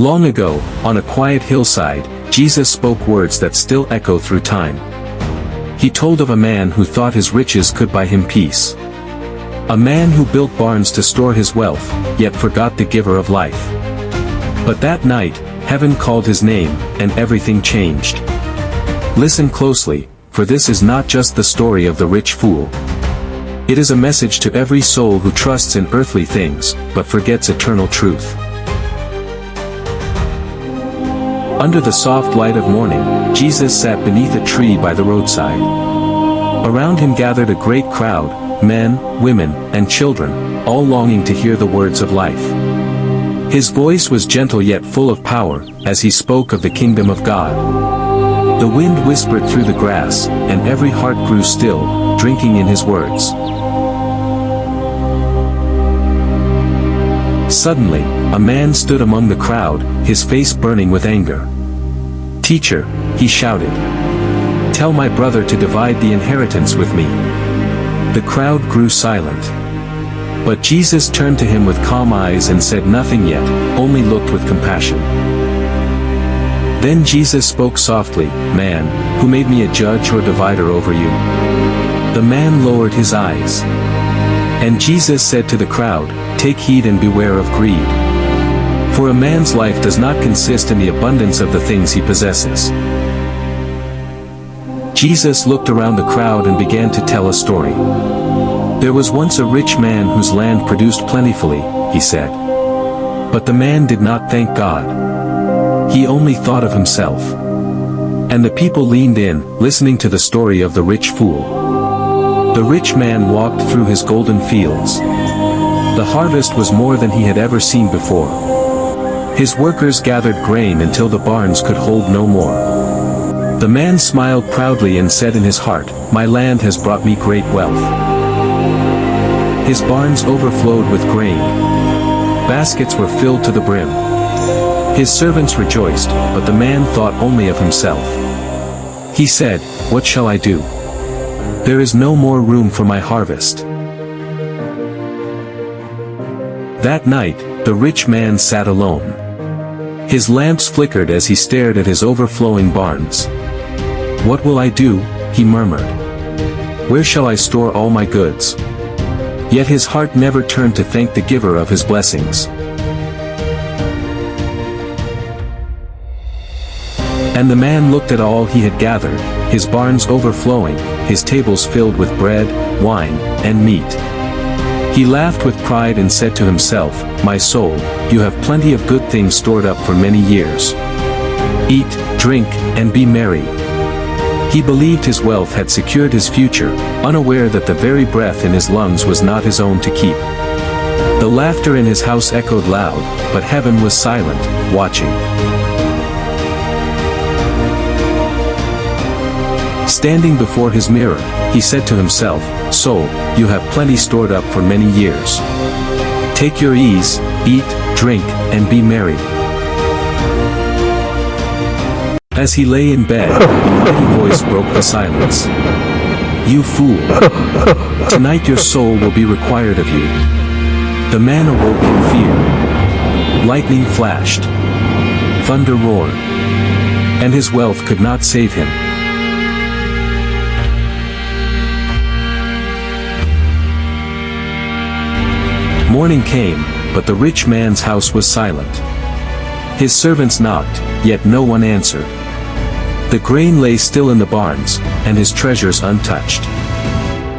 Long ago, on a quiet hillside, Jesus spoke words that still echo through time. He told of a man who thought his riches could buy him peace. A man who built barns to store his wealth, yet forgot the giver of life. But that night, heaven called his name, and everything changed. Listen closely, for this is not just the story of the rich fool. It is a message to every soul who trusts in earthly things, but forgets eternal truth. Under the soft light of morning, Jesus sat beneath a tree by the roadside. Around him gathered a great crowd, men, women, and children, all longing to hear the words of life. His voice was gentle yet full of power, as he spoke of the kingdom of God. The wind whispered through the grass, and every heart grew still, drinking in his words. Suddenly, a man stood among the crowd, his face burning with anger. "Teacher," he shouted, "tell my brother to divide the inheritance with me." The crowd grew silent. But Jesus turned to him with calm eyes and said nothing yet, only looked with compassion. Then Jesus spoke softly, "Man, who made me a judge or divider over you?" The man lowered his eyes. And Jesus said to the crowd, "Take heed and beware of greed. For a man's life does not consist in the abundance of the things he possesses." Jesus looked around the crowd and began to tell a story. "There was once a rich man whose land produced plentifully," he said. But the man did not thank God. He only thought of himself. And the people leaned in, listening to the story of the rich fool. The rich man walked through his golden fields. The harvest was more than he had ever seen before. His workers gathered grain until the barns could hold no more. The man smiled proudly and said in his heart, "My land has brought me great wealth." His barns overflowed with grain. Baskets were filled to the brim. His servants rejoiced, but the man thought only of himself. He said, "What shall I do? There is no more room for my harvest." That night, the rich man sat alone. His lamps flickered as he stared at his overflowing barns. "What will I do?" he murmured. "Where shall I store all my goods?" Yet his heart never turned to thank the giver of his blessings. And the man looked at all he had gathered, his barns overflowing, his tables filled with bread, wine, and meat. He laughed with pride and said to himself, "My soul, you have plenty of good things stored up for many years. Eat, drink, and be merry." He believed his wealth had secured his future, unaware that the very breath in his lungs was not his own to keep. The laughter in his house echoed loud, but heaven was silent, watching. Standing before his mirror, he said to himself, "Soul, you have plenty stored up for many years. Take your ease, eat, drink, and be merry." As he lay in bed, a mighty voice broke the silence. "You fool! Tonight your soul will be required of you." The man awoke in fear. Lightning flashed. Thunder roared. And his wealth could not save him. Morning came, but the rich man's house was silent. His servants knocked, yet no one answered. The grain lay still in the barns, and his treasures untouched.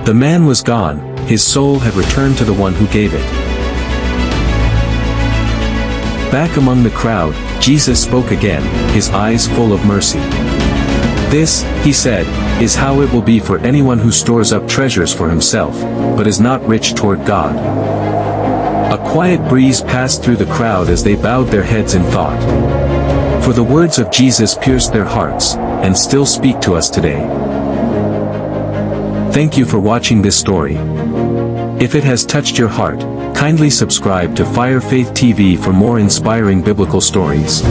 The man was gone, his soul had returned to the one who gave it. Back among the crowd, Jesus spoke again, his eyes full of mercy. "This," he said, "is how it will be for anyone who stores up treasures for himself, but is not rich toward God." A quiet breeze passed through the crowd as they bowed their heads in thought. For the words of Jesus pierced their hearts, and still speak to us today. Thank you for watching this story. If it has touched your heart, kindly subscribe to Fire Faith TV for more inspiring biblical stories.